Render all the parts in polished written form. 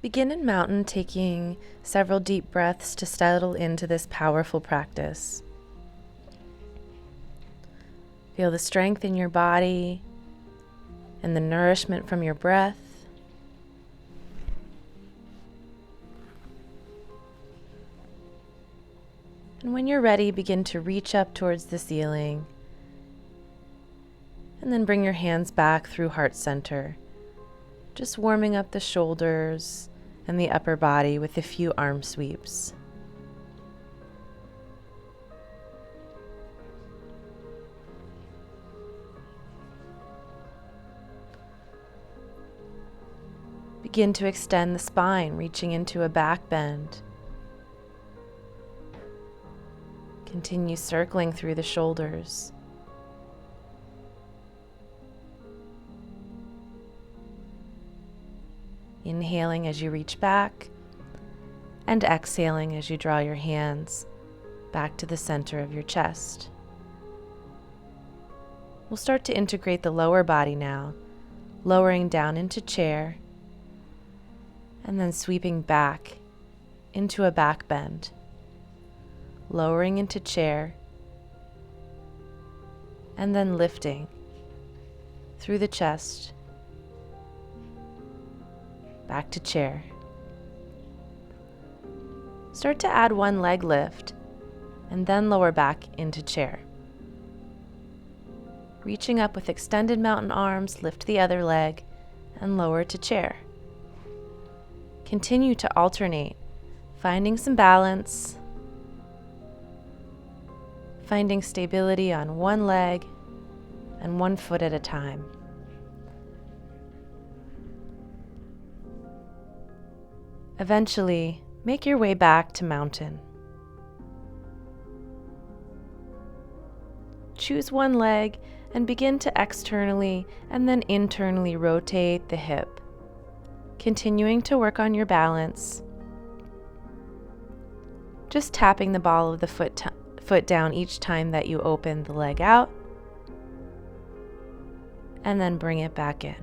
Begin in mountain, taking several deep breaths to settle into this powerful practice. Feel the strength in your body and the nourishment from your breath. And when you're ready, begin to reach up towards the ceiling. And then bring your hands back through heart center, just warming up the shoulders and the upper body with a few arm sweeps. Begin to extend the spine, reaching into a back bend. Continue circling through the shoulders. Inhaling as you reach back, and exhaling as you draw your hands back to the center of your chest. We'll start to integrate the lower body now, lowering down into chair, and then sweeping back into a back bend. Lowering into chair, and then lifting through the chest, back to chair. Start to add one leg lift, and then lower back into chair. Reaching up with extended mountain arms, lift the other leg, and lower to chair. Continue to alternate, finding some balance, finding stability on one leg and one foot at a time. Eventually, make your way back to mountain. Choose one leg and begin to externally and then internally rotate the hip, continuing to work on your balance. Just tapping the ball of the foot down each time that you open the leg out, and then bring it back in.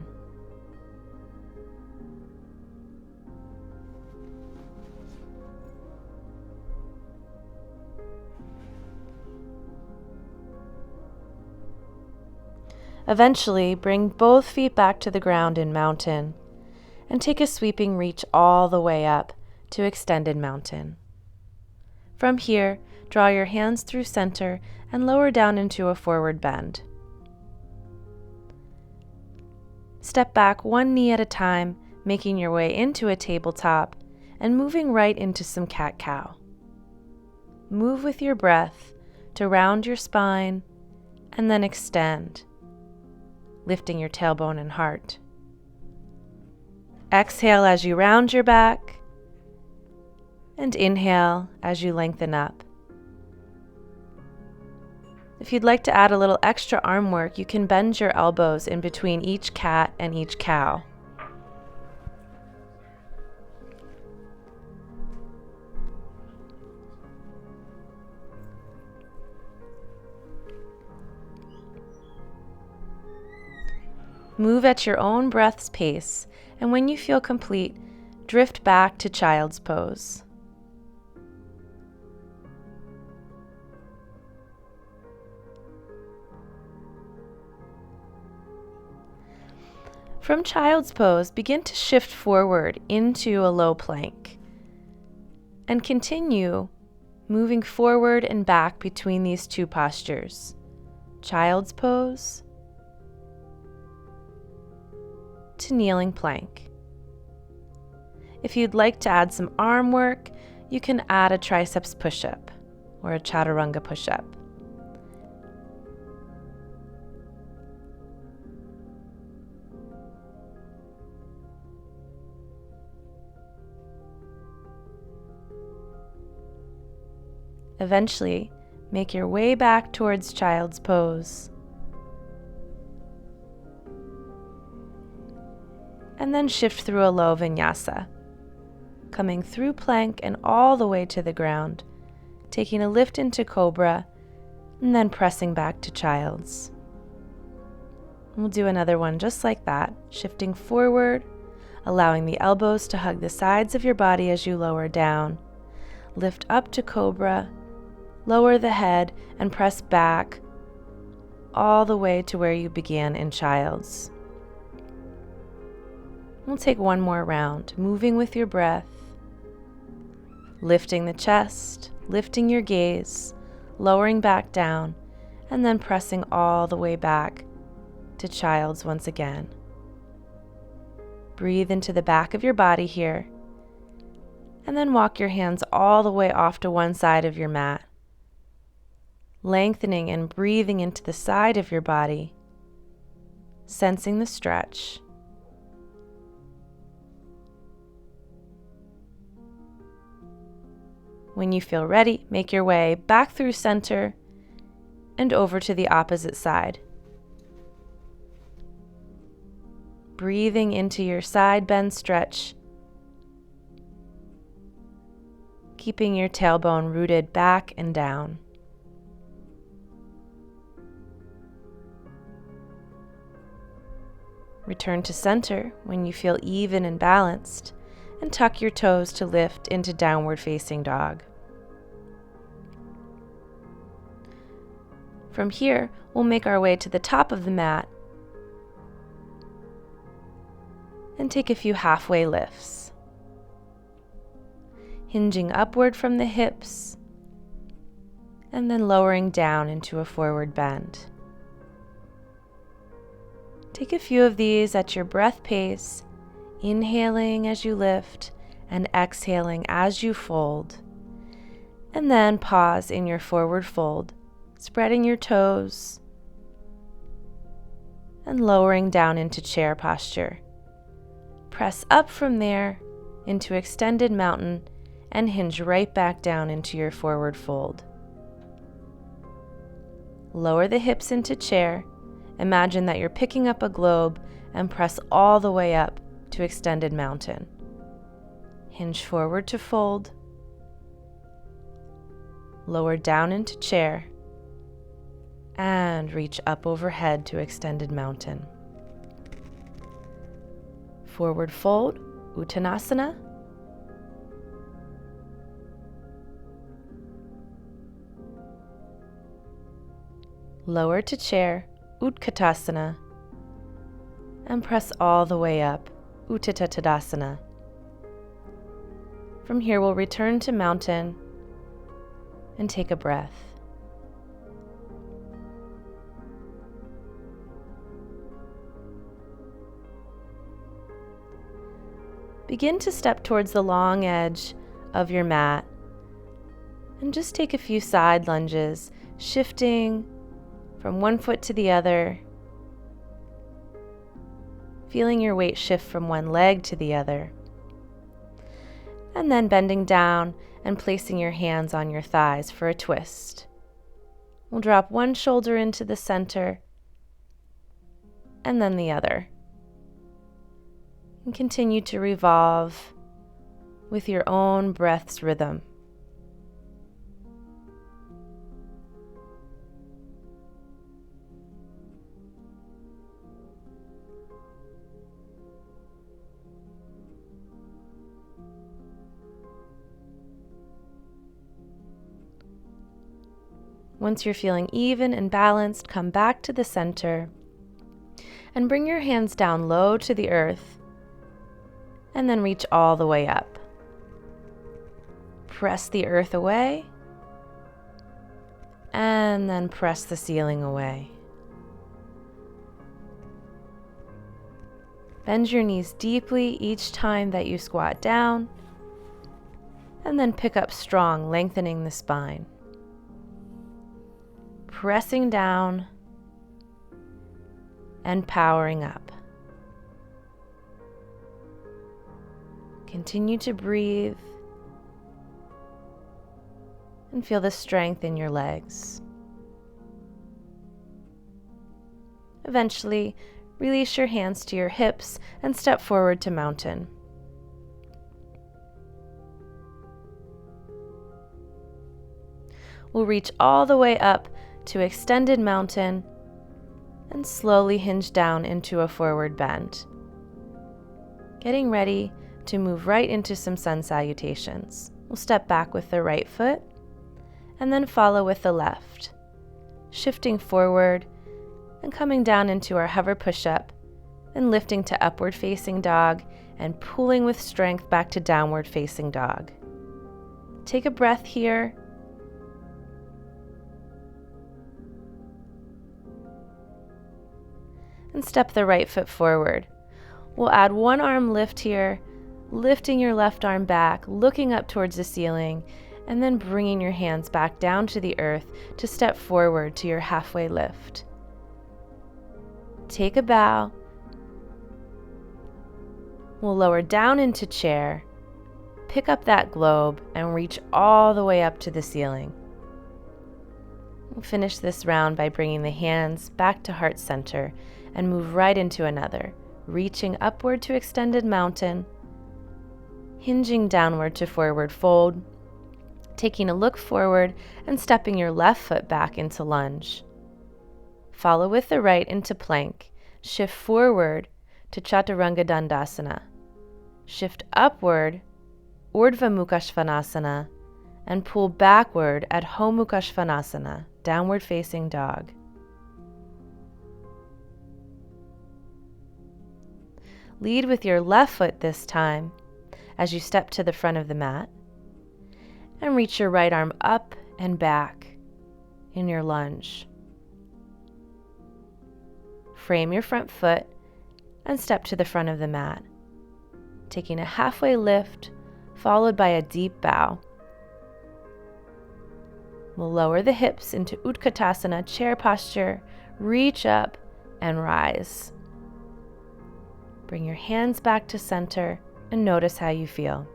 Eventually, bring both feet back to the ground in mountain, and take a sweeping reach all the way up to extended mountain. From here, draw your hands through center and lower down into a forward bend. Step back one knee at a time, making your way into a tabletop and moving right into some cat-cow. Move with your breath to round your spine and then extend, lifting your tailbone and heart. Exhale as you round your back, and inhale as you lengthen up. If you'd like to add a little extra arm work, you can bend your elbows in between each cat and each cow. Move at your own breath's pace, and when you feel complete, drift back to child's pose. From child's pose, begin to shift forward into a low plank, and continue moving forward and back between these two postures. Child's pose to kneeling plank. If you'd like to add some arm work, you can add a triceps push-up or a chaturanga push-up. Eventually, make your way back towards child's pose. And then shift through a low vinyasa, coming through plank and all the way to the ground, taking a lift into cobra, and then pressing back to child's. We'll do another one just like that, shifting forward, allowing the elbows to hug the sides of your body as you lower down. Lift up to cobra, lower the head, and press back all the way to where you began in child's. We'll take one more round, moving with your breath, lifting the chest, lifting your gaze, lowering back down, and then pressing all the way back to child's once again. Breathe into the back of your body here, and then walk your hands all the way off to one side of your mat, lengthening and breathing into the side of your body, sensing the stretch. When you feel ready, make your way back through center and over to the opposite side. Breathing into your side bend stretch, keeping your tailbone rooted back and down. Return to center when you feel even and balanced, and tuck your toes to lift into downward facing dog. From here, we'll make our way to the top of the mat and take a few halfway lifts. Hinging upward from the hips and then lowering down into a forward bend. Take a few of these at your breath pace, inhaling as you lift and exhaling as you fold. And then pause in your forward fold, spreading your toes and lowering down into chair posture. Press up from there into extended mountain and hinge right back down into your forward fold. Lower the hips into chair. Imagine that you're picking up a globe and press all the way up to extended mountain. Hinge forward to fold. Lower down into chair. And reach up overhead to extended mountain. Forward fold, Uttanasana. Lower to chair, Utkatasana, and press all the way up, Utthita Tadasana. From here, we'll return to mountain and take a breath. Begin to step towards the long edge of your mat and just take a few side lunges, shifting from one foot to the other, feeling your weight shift from one leg to the other, and then bending down and placing your hands on your thighs for a twist. We'll drop one shoulder into the center and then the other, and continue to revolve with your own breath's rhythm. Once you're feeling even and balanced, come back to the center and bring your hands down low to the earth and then reach all the way up. Press the earth away and then press the ceiling away. Bend your knees deeply each time that you squat down and then pick up strong, lengthening the spine. Pressing down and powering up. Continue to breathe and feel the strength in your legs. Eventually, release your hands to your hips and step forward to mountain. We'll reach all the way up to extended mountain and slowly hinge down into a forward bend. Getting ready to move right into some sun salutations. We'll step back with the right foot and then follow with the left, shifting forward and coming down into our hover push-up, then lifting to upward facing dog and pulling with strength back to downward facing dog. Take a breath here. And step the right foot forward. We'll add one arm lift here, lifting your left arm back, looking up towards the ceiling, and then bringing your hands back down to the earth to step forward to your halfway lift. Take a bow. We'll lower down into chair, pick up that globe, and reach all the way up to the ceiling. We'll finish this round by bringing the hands back to heart center and move right into another, reaching upward to extended mountain, hinging downward to forward fold, taking a look forward and stepping your left foot back into lunge. Follow with the right into plank, shift forward to Chaturanga Dandasana, shift upward, Urdhva Mukha Svanasana, and pull backward at Adho Mukha Svanasana, downward facing dog. Lead with your left foot this time as you step to the front of the mat, and reach your right arm up and back in your lunge. Frame your front foot and step to the front of the mat, taking a halfway lift followed by a deep bow. We'll lower the hips into Utkatasana, chair posture, reach up and rise. Bring your hands back to center and notice how you feel.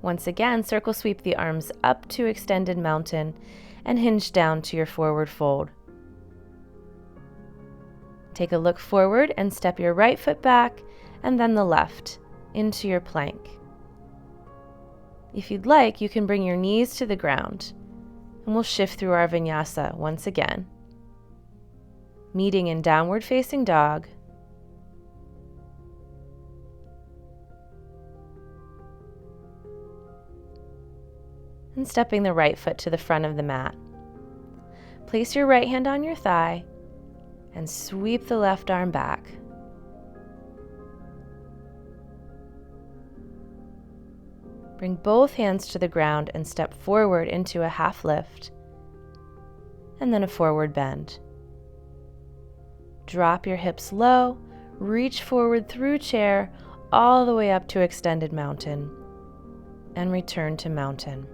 Once again, circle sweep the arms up to extended mountain and hinge down to your forward fold. Take a look forward and step your right foot back and then the left into your plank. If you'd like, you can bring your knees to the ground and we'll shift through our vinyasa once again. Meeting in downward facing dog, and stepping the right foot to the front of the mat. Place your right hand on your thigh and sweep the left arm back. Bring both hands to the ground and step forward into a half lift and then a forward bend. Drop your hips low, reach forward through chair all the way up to extended mountain, and return to mountain.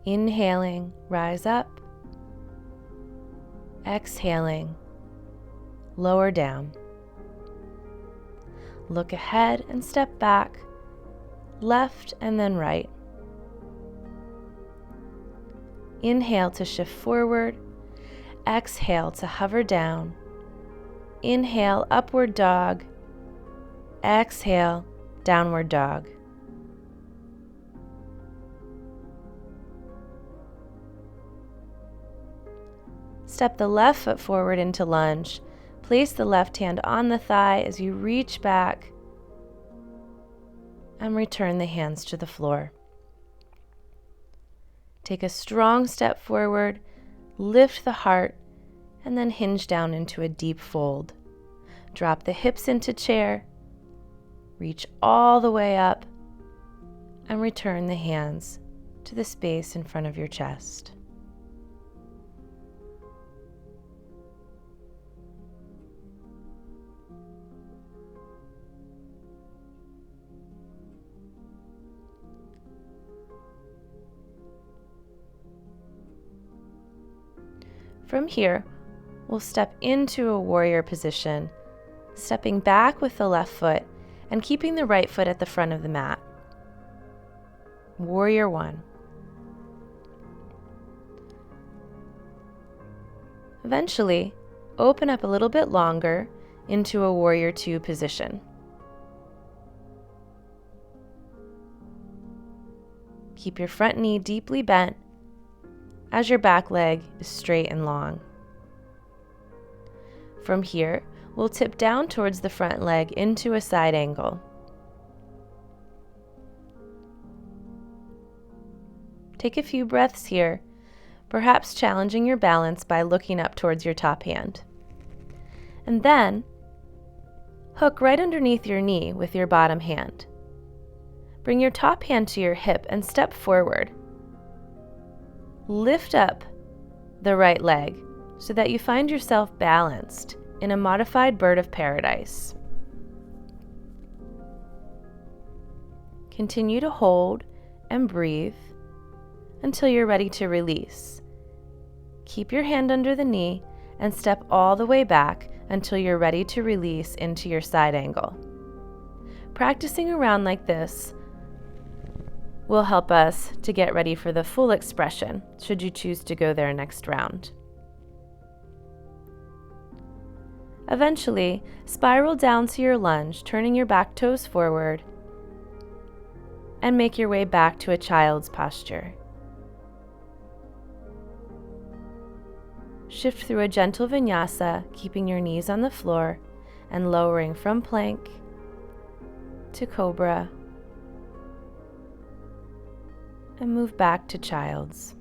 Inhaling, rise up. Exhaling, lower down. Look ahead and step back, left and then right. Inhale to shift forward, exhale to hover down. Inhale, upward dog. Exhale, downward dog. Step the left foot forward into lunge. Place the left hand on the thigh as you reach back and return the hands to the floor. Take a strong step forward, lift the heart, and then hinge down into a deep fold. Drop the hips into chair, reach all the way up, and return the hands to the space in front of your chest. From here, we'll step into a warrior position, stepping back with the left foot and keeping the right foot at the front of the mat. Warrior 1. Eventually, open up a little bit longer into a Warrior 2 position. Keep your front knee deeply bent as your back leg is straight and long. From here, we'll tip down towards the front leg into a side angle. Take a few breaths here, perhaps challenging your balance by looking up towards your top hand. And then, hook right underneath your knee with your bottom hand. Bring your top hand to your hip and step forward. Lift up the right leg so that you find yourself balanced in a modified bird of paradise. Continue to hold and breathe until you're ready to release. Keep your hand under the knee and step all the way back until you're ready to release into your side angle. Practicing around like this will help us to get ready for the full expression, should you choose to go there next round. Eventually, spiral down to your lunge, turning your back toes forward, and make your way back to a child's posture. Shift through a gentle vinyasa, keeping your knees on the floor and lowering from plank to cobra, and move back to child's.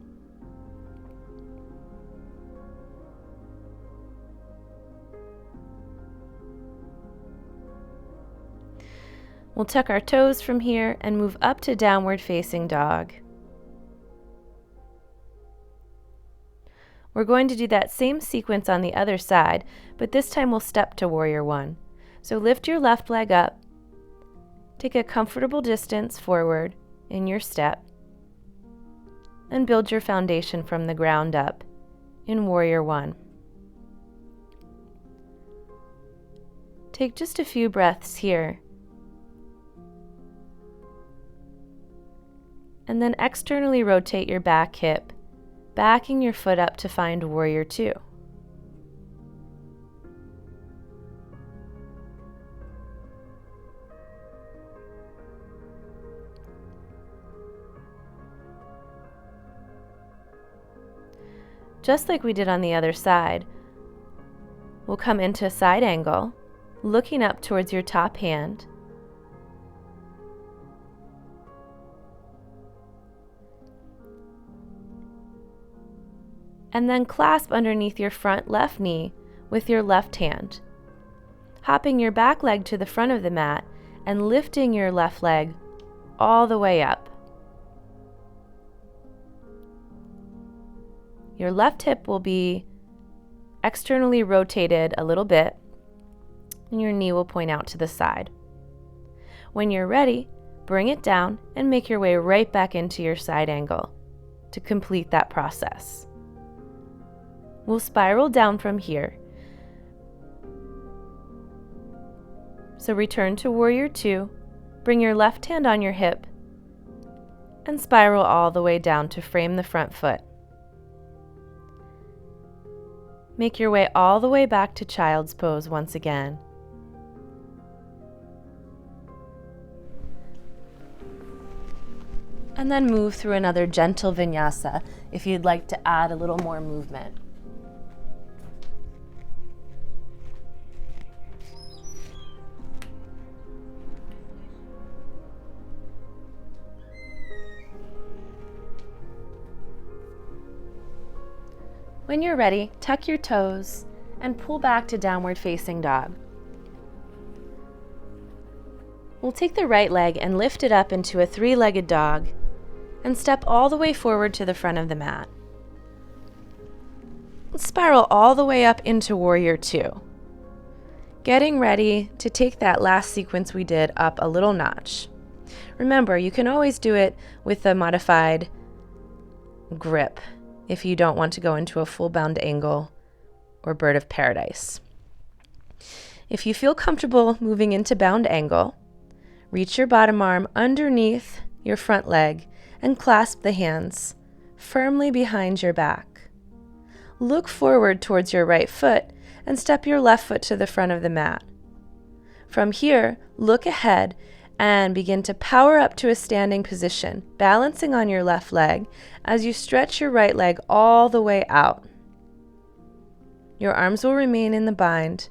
We'll tuck our toes from here and move up to downward facing dog. We're going to do that same sequence on the other side, but this time we'll step to warrior one. So lift your left leg up, take a comfortable distance forward in your step, and build your foundation from the ground up in warrior one. Take just a few breaths here, and then externally rotate your back hip, backing your foot up to find warrior two. Just like we did on the other side, we'll come into a side angle, looking up towards your top hand. And then clasp underneath your front left knee with your left hand, hopping your back leg to the front of the mat and lifting your left leg all the way up. Your left hip will be externally rotated a little bit, and your knee will point out to the side. When you're ready, bring it down and make your way right back into your side angle to complete that process. We'll spiral down from here. So return to warrior two, bring your left hand on your hip, and spiral all the way down to frame the front foot. Make your way all the way back to child's pose once again. And then move through another gentle vinyasa if you'd like to add a little more movement. When you're ready, tuck your toes and pull back to downward facing dog. We'll take the right leg and lift it up into a three-legged dog and step all the way forward to the front of the mat. Spiral all the way up into warrior two. Getting ready to take that last sequence we did up a little notch. Remember, you can always do it with a modified grip if you don't want to go into a full bound angle or bird of paradise. If you feel comfortable moving into bound angle, reach your bottom arm underneath your front leg and clasp the hands firmly behind your back. Look forward towards your right foot and step your left foot to the front of the mat. From here, look ahead And begin to power up to a standing position, balancing on your left leg as you stretch your right leg all the way out. Your arms will remain in the bind.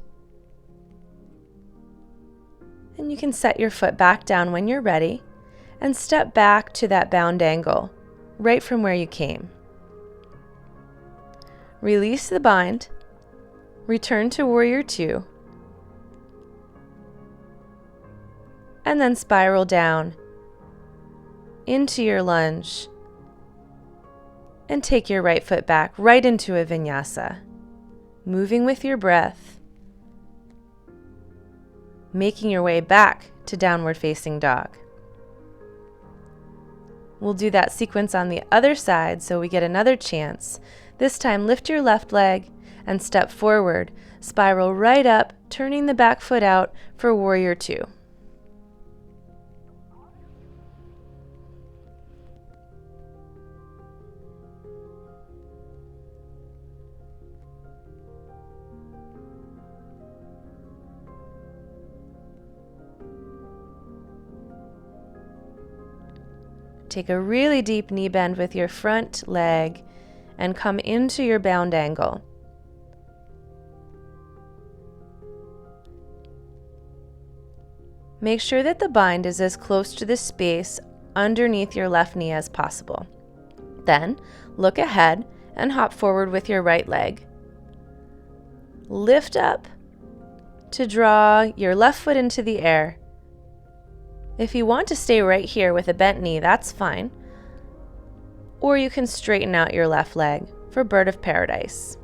And you can set your foot back down when you're ready and step back to that bound angle, right from where you came. Release the bind, return to Warrior Two, and then spiral down into your lunge and take your right foot back right into a vinyasa, moving with your breath, making your way back to downward facing dog. We'll do that sequence on the other side so we get another chance. This time, lift your left leg and step forward. Spiral right up, turning the back foot out for Warrior Two. Take a really deep knee bend with your front leg and come into your bound angle. Make sure that the bind is as close to the space underneath your left knee as possible. Then, look ahead and hop forward with your right leg. Lift up to draw your left foot into the air. If you want to stay right here with a bent knee, that's fine. Or you can straighten out your left leg for Bird of Paradise.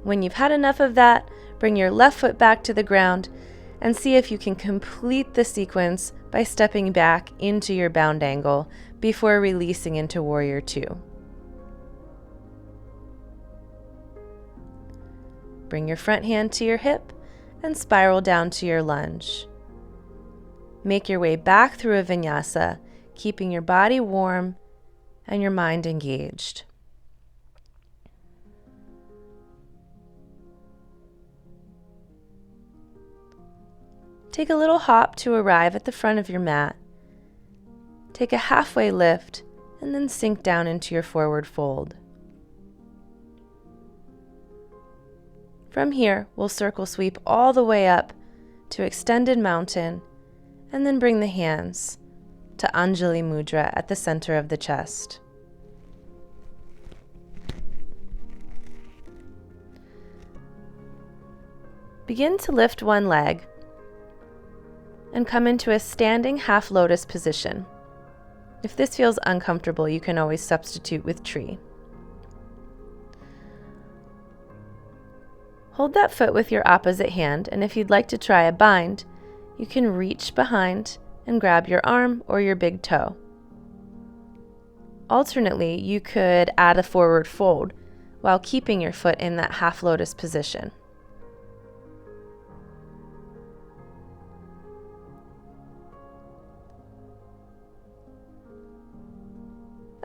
When you've had enough of that, bring your left foot back to the ground and see if you can complete the sequence by stepping back into your bound angle before releasing into Warrior Two. Bring your front hand to your hip and spiral down to your lunge. Make your way back through a vinyasa, keeping your body warm and your mind engaged. Take a little hop to arrive at the front of your mat. Take a halfway lift and then sink down into your forward fold. From here, we'll circle sweep all the way up to Extended Mountain and then bring the hands to Anjali Mudra at the center of the chest. Begin to lift one leg and come into a standing half lotus position. If this feels uncomfortable, you can always substitute with tree. Hold that foot with your opposite hand, and if you'd like to try a bind, you can reach behind and grab your arm or your big toe. Alternately, you could add a forward fold while keeping your foot in that half lotus position.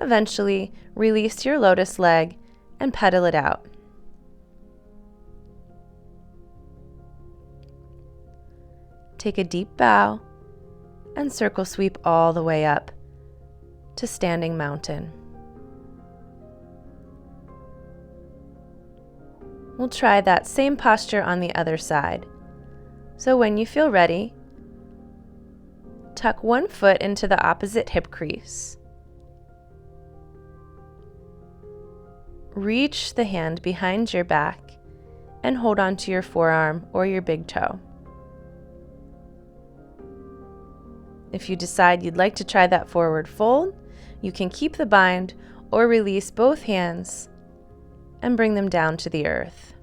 Eventually, release your lotus leg and pedal it out. Take a deep bow and circle sweep all the way up to Standing Mountain. We'll try that same posture on the other side. So when you feel ready, tuck one foot into the opposite hip crease. Reach the hand behind your back and hold on to your forearm or your big toe. If you decide you'd like to try that forward fold, you can keep the bind or release both hands and bring them down to the earth.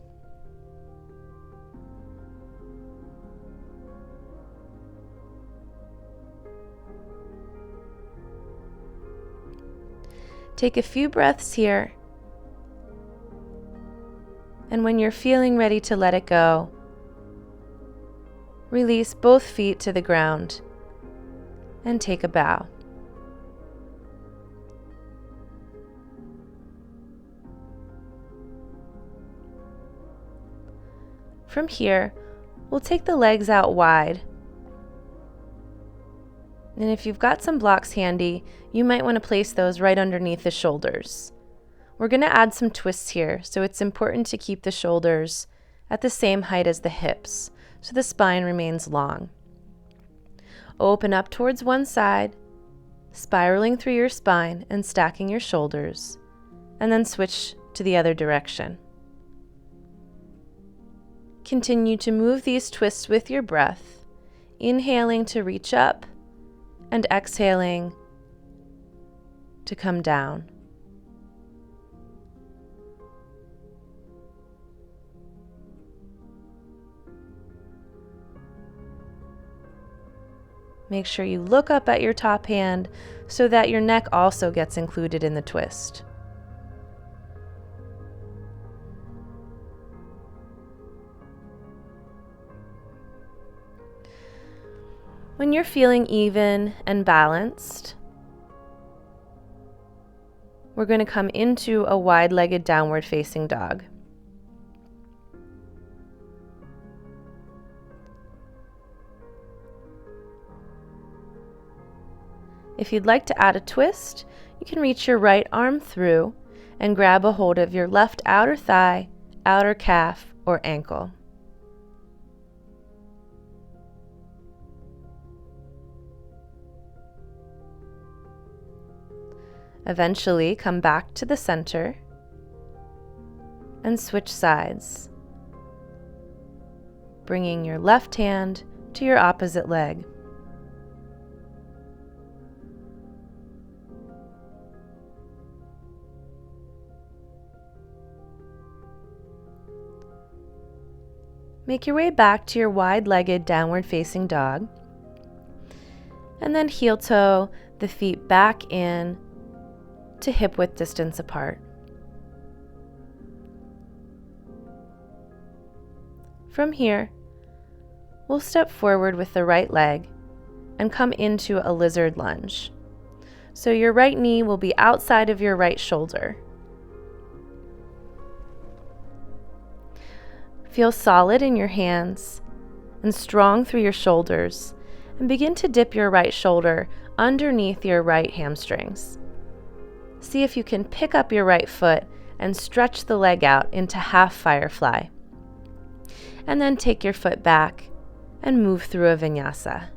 Take a few breaths here, and when you're feeling ready to let it go, release both feet to the ground and take a bow. From here, we'll take the legs out wide. And if you've got some blocks handy, you might want to place those right underneath the shoulders. We're going to add some twists here, so it's important to keep the shoulders at the same height as the hips, so the spine remains long. Open up towards one side, spiraling through your spine and stacking your shoulders, and then switch to the other direction. Continue to move these twists with your breath, inhaling to reach up and exhaling to come down. Make sure you look up at your top hand so that your neck also gets included in the twist. When you're feeling even and balanced, we're going to come into a wide-legged downward facing dog. If you'd like to add a twist, you can reach your right arm through and grab a hold of your left outer thigh, outer calf, or ankle. Eventually, come back to the center and switch sides, bringing your left hand to your opposite leg. Make your way back to your wide-legged downward facing dog, and then heel toe the feet back in to hip width distance apart. From here, we'll step forward with the right leg and come into a lizard lunge. So your right knee will be outside of your right shoulder. Feel solid in your hands and strong through your shoulders, and begin to dip your right shoulder underneath your right hamstrings. See if you can pick up your right foot and stretch the leg out into half firefly. And then take your foot back and move through a vinyasa.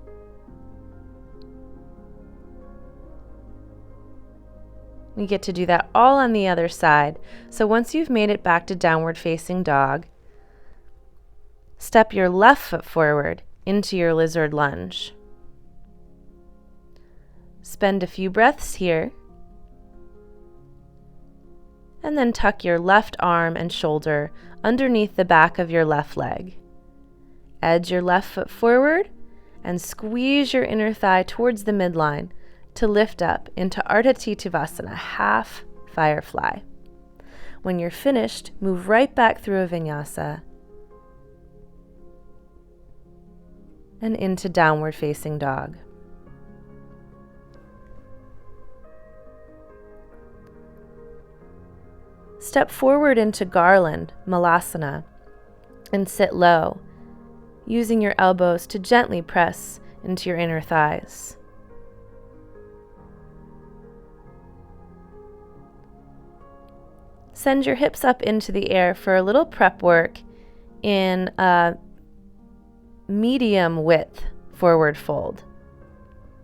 We get to do that all on the other side. So once you've made it back to downward facing dog, step your left foot forward into your lizard lunge. Spend a few breaths here, and then tuck your left arm and shoulder underneath the back of your left leg. Edge your left foot forward and squeeze your inner thigh towards the midline to lift up into Ardha Tittvasana, half firefly. When you're finished, move right back through a vinyasa and into downward facing dog. Step forward into garland, malasana, and sit low, using your elbows to gently press into your inner thighs. Send your hips up into the air for a little prep work in a medium width forward fold.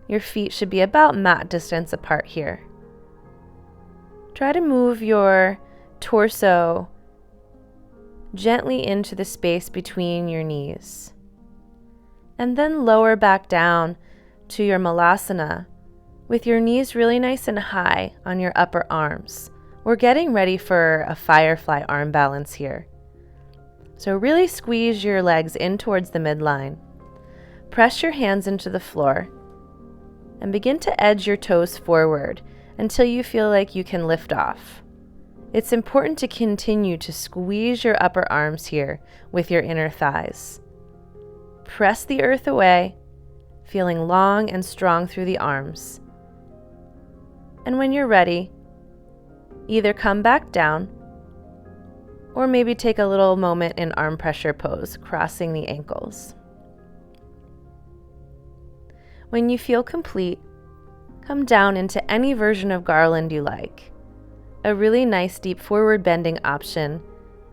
Your feet should be about mat distance apart here. Try to move your torso gently into the space between your knees, and then lower back down to your malasana with your knees really nice and high on your upper arms. We're getting ready for a firefly arm balance here. So really squeeze your legs in towards the midline. Press your hands into the floor and begin to edge your toes forward until you feel like you can lift off. It's important to continue to squeeze your upper arms here with your inner thighs. Press the earth away, feeling long and strong through the arms. And when you're ready, either come back down Or maybe take a little moment in arm pressure pose, crossing the ankles. When you feel complete, come down into any version of garland you like. A really nice deep forward bending option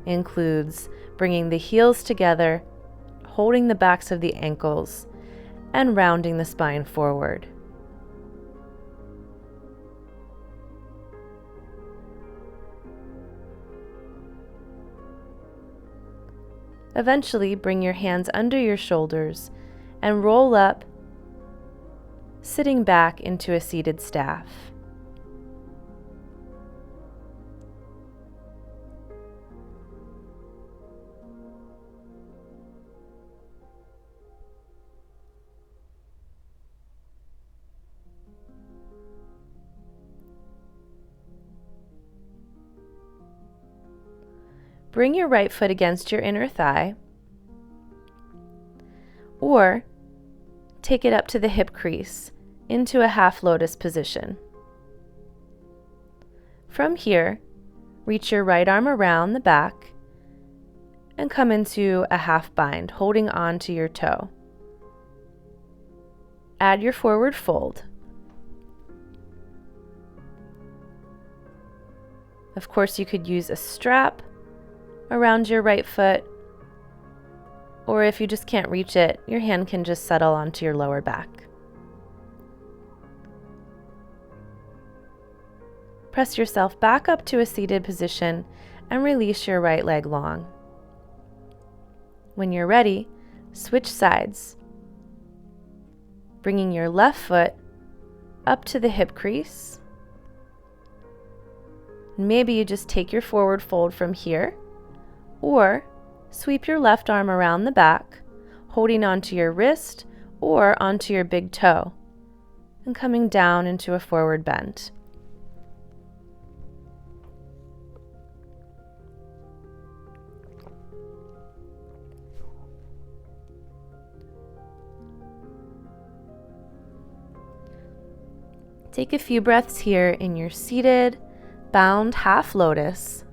includes bringing the heels together, holding the backs of the ankles, and rounding the spine forward. Eventually, bring your hands under your shoulders and roll up, sitting back into a seated staff. Bring your right foot against your inner thigh, or take it up to the hip crease into a half lotus position. From here, reach your right arm around the back and come into a half bind, holding on to your toe. Add your forward fold. Of course, you could use a strap around your right foot, or if you just can't reach it, your hand can just settle onto your lower back. Press yourself back up to a seated position and release your right leg long. When you're ready, switch sides, bringing your left foot up to the hip crease. Maybe you just take your forward fold from here, or sweep your left arm around the back, holding onto your wrist or onto your big toe, and coming down into a forward bend. Take a few breaths here in your seated, bound half lotus.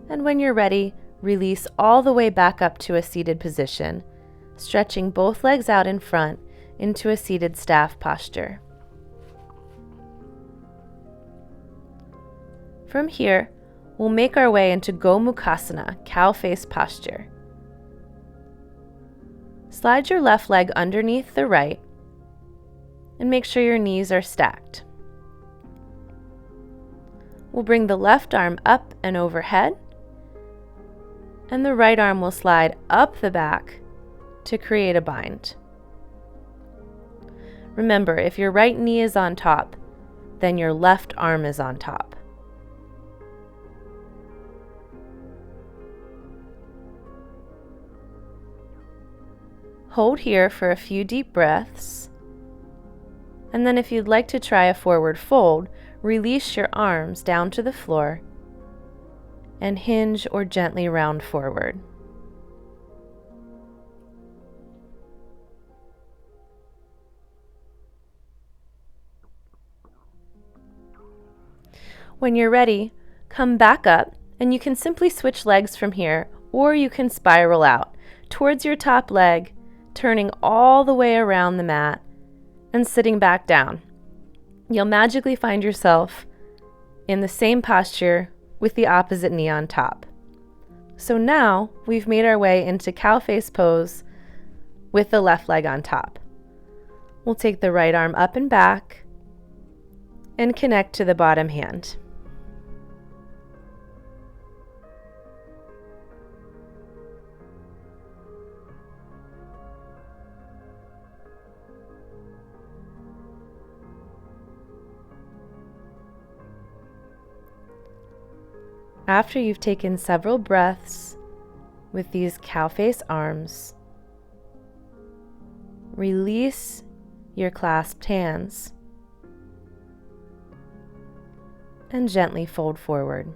And when you're ready, release all the way back up to a seated position, stretching both legs out in front into a seated staff posture. From here, we'll make our way into Gomukhasana, cow face posture. Slide your left leg underneath the right and make sure your knees are stacked. We'll bring the left arm up and overhead, and the right arm will slide up the back to create a bind. Remember, if your right knee is on top, then your left arm is on top. Hold here for a few deep breaths, and then if you'd like to try a forward fold, release your arms down to the floor and hinge or gently round forward. When you're ready, come back up, and you can simply switch legs from here, or you can spiral out towards your top leg, turning all the way around the mat and sitting back down. You'll magically find yourself in the same posture with the opposite knee on top. So now we've made our way into cow face pose with the left leg on top. We'll take the right arm up and back and connect to the bottom hand. After you've taken several breaths with these cow face arms, release your clasped hands and gently fold forward.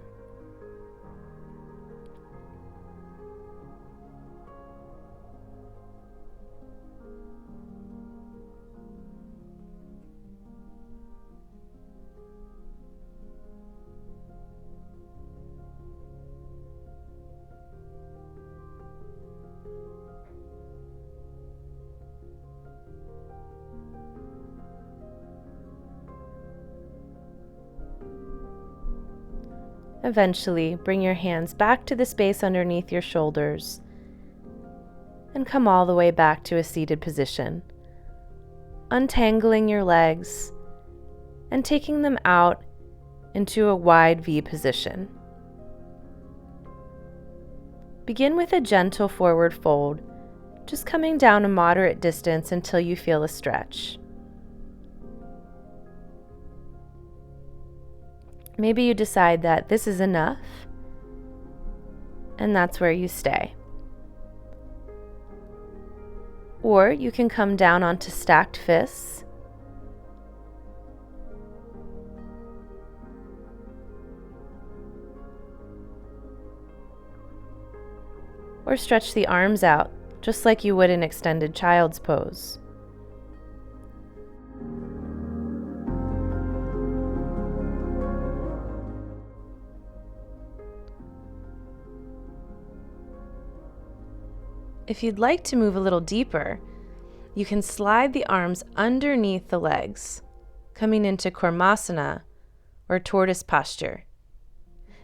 Eventually, bring your hands back to the space underneath your shoulders and come all the way back to a seated position, untangling your legs and taking them out into a wide V position. Begin with a gentle forward fold, just coming down a moderate distance until you feel a stretch. Maybe you decide that this is enough, and that's where you stay. Or you can come down onto stacked fists, or stretch the arms out, just like you would in extended child's pose. If you'd like to move a little deeper, you can slide the arms underneath the legs, coming into Kurmasana or tortoise posture.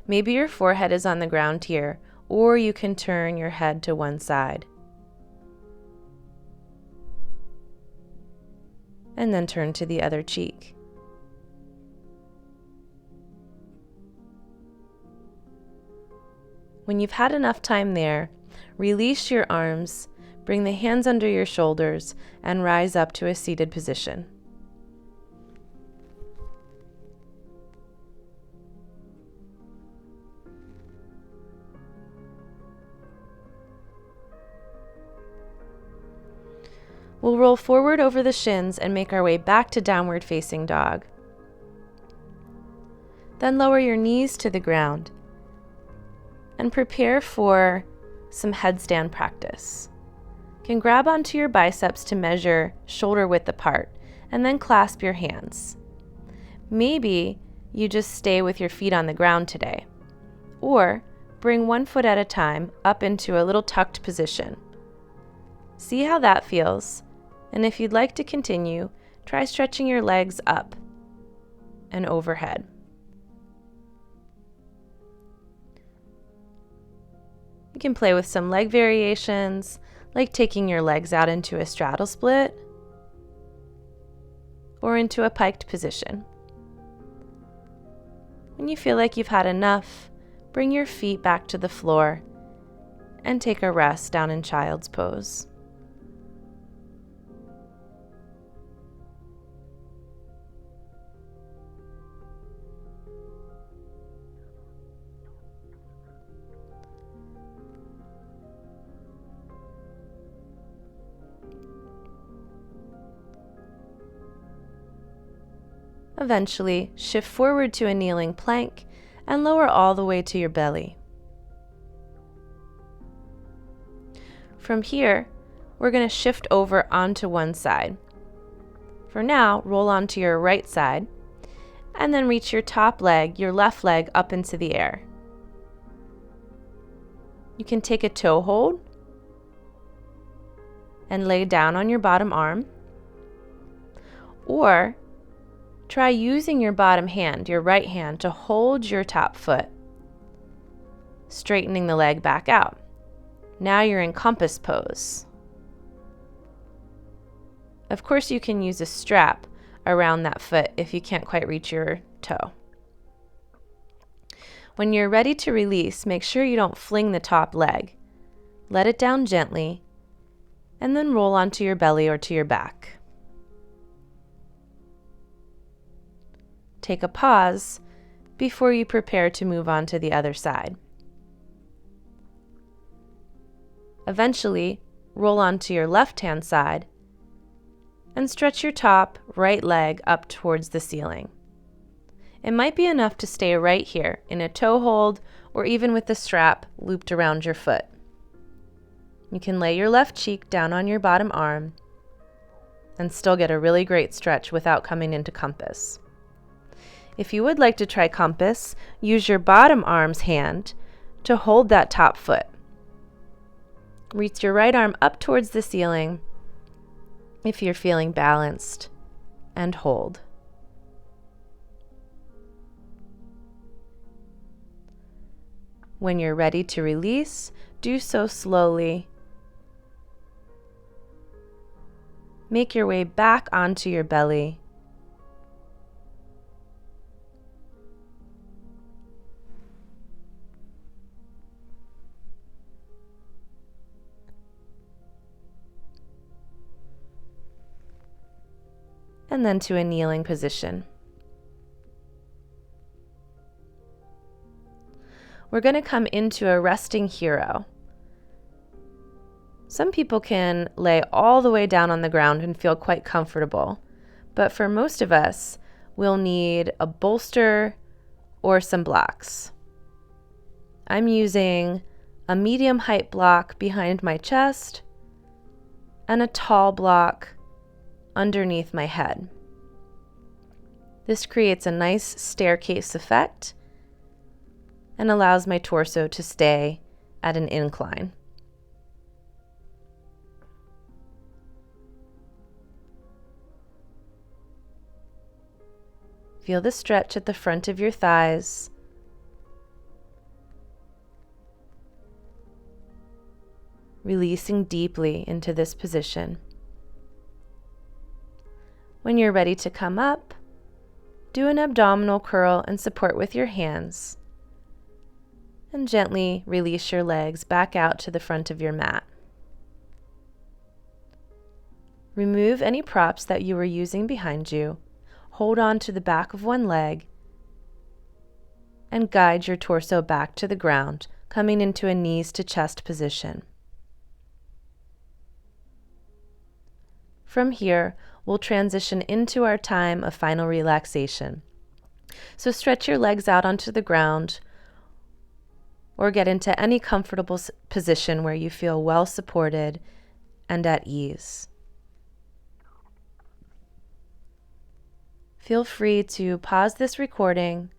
Maybe your forehead is on the ground here, or you can turn your head to one side. And then turn to the other cheek. When you've had enough time there, release your arms, bring the hands under your shoulders, and rise up to a seated position. We'll roll forward over the shins and make our way back to downward facing dog. Then lower your knees to the ground and prepare for some headstand practice. You can grab onto your biceps to measure shoulder width apart and then clasp your hands. Maybe you just stay with your feet on the ground today, or bring one foot at a time up into a little tucked position. See how that feels, and if you'd like to continue, try stretching your legs up and overhead. You can play with some leg variations, like taking your legs out into a straddle split or into a piked position. When you feel like you've had enough, bring your feet back to the floor and take a rest down in child's pose. Eventually, shift forward to a kneeling plank and lower all the way to your belly. From here, we're going to shift over onto one side. For now, roll onto your right side and then reach your top leg, your left leg, up into the air. You can take a toe hold and lay down on your bottom arm, or try using your bottom hand, your right hand, to hold your top foot, straightening the leg back out. Now you're in compass pose. Of course, you can use a strap around that foot if you can't quite reach your toe. When you're ready to release, make sure you don't fling the top leg. Let it down gently, and then roll onto your belly or to your back. Take a pause before you prepare to move on to the other side. Eventually, roll onto your left-hand side and stretch your top right leg up towards the ceiling. It might be enough to stay right here in a toe hold or even with the strap looped around your foot. You can lay your left cheek down on your bottom arm and still get a really great stretch without coming into compass. If you would like to try compass, use your bottom arm's hand to hold that top foot. Reach your right arm up towards the ceiling if you're feeling balanced, and hold. When you're ready to release, do so slowly. Make your way back onto your belly. And then to a kneeling position. We're going to come into a resting hero. Some people can lay all the way down on the ground and feel quite comfortable, but for most of us, we'll need a bolster or some blocks. I'm using a medium height block behind my chest and a tall block underneath my head. This creates a nice staircase effect and allows my torso to stay at an incline. Feel the stretch at the front of your thighs. Releasing deeply into this position. When you're ready to come up, do an abdominal curl and support with your hands. And gently release your legs back out to the front of your mat. Remove any props that you were using behind you. Hold on to the back of one leg and guide your torso back to the ground, coming into a knees to chest position. From here, we'll transition into our time of final relaxation. So stretch your legs out onto the ground or get into any comfortable position where you feel well supported and at ease. Feel free to pause this recording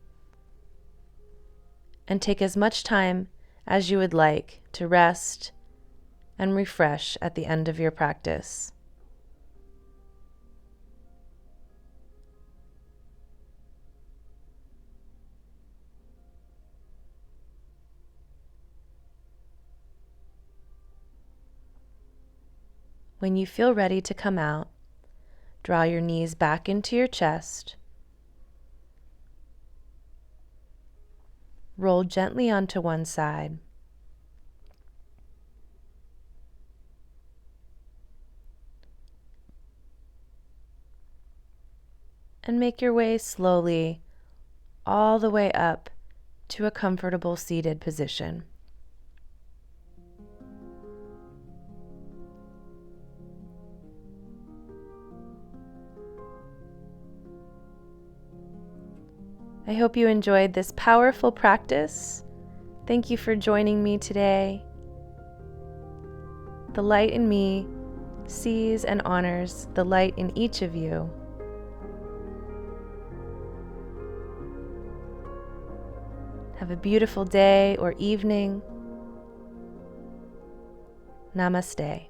and take as much time as you would like to rest and refresh at the end of your practice. When you feel ready to come out, draw your knees back into your chest. Roll gently onto one side. And make your way slowly all the way up to a comfortable seated position. I hope you enjoyed this powerful practice. Thank you for joining me today. The light in me sees and honors the light in each of you. Have a beautiful day or evening. Namaste.